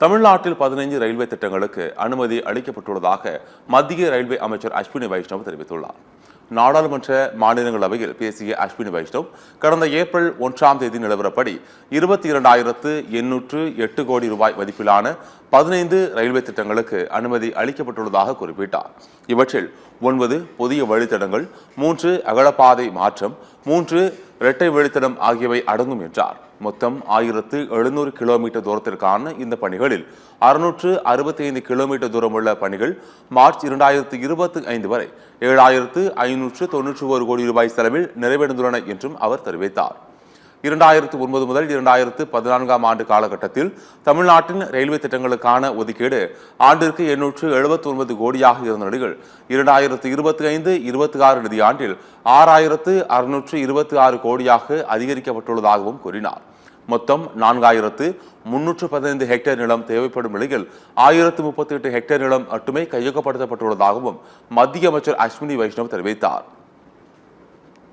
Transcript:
தமிழ்நாட்டில் 15 ரயில்வே திட்டங்களுக்கு அனுமதி அளிக்கப்பட்டுள்ளதாக மத்திய ரயில்வே அமைச்சர் அஸ்வினி வைஷ்ணவ் தெரிவித்துள்ளார். நாடாளுமன்ற மாநிலங்களவையில் பேசிய அஸ்வினி வைஷ்ணவ் கடந்த ஏப்ரல் 1ஆம் தேதி நிலவரப்படி 22,808 கோடி ரூபாய் மதிப்பிலான 15 ரயில்வே திட்டங்களுக்கு அனுமதி அளிக்கப்பட்டுள்ளதாக குறிப்பிட்டார். இவற்றில் 9 புதிய வழித்தடங்கள், 3 அகலப்பாதை மாற்றம், 3 இரட்டை வழித்தடம் ஆகியவை அடங்கும் என்றார். மொத்தம் 1700 கிலோமீட்டர் தூரத்திற்கான இந்த பணிகளில் 665 கிலோமீட்டர் தூரமுள்ள பணிகள் மார்ச் 2025 வரை 7,591 கோடி ரூபாய் செலவில் நிறைவடைந்துள்ளன என்றும் அவர் தெரிவித்தார். 2009 முதல் 2014ஆம் ஆண்டு காலகட்டத்தில் தமிழ்நாட்டின் ரயில்வே திட்டங்களுக்கான ஒதுக்கீடு ஆண்டிற்கு 879 கோடியாக இருந்த நிலையில் 2025-26 நிதியாண்டில் 6,626 கோடியாக அதிகரிக்கப்பட்டுள்ளதாகவும் கூறினார். மொத்தம் 4,315 ஹெக்டேர் நிலம் தேவைப்படும் நிலையில் 1,038 ஹெக்டேர் நிலம் மட்டுமே கையகப்படுத்தப்பட்டுள்ளதாகவும் மத்திய அமைச்சர் அஸ்வினி வைஷ்ணவ் தெரிவித்தார்.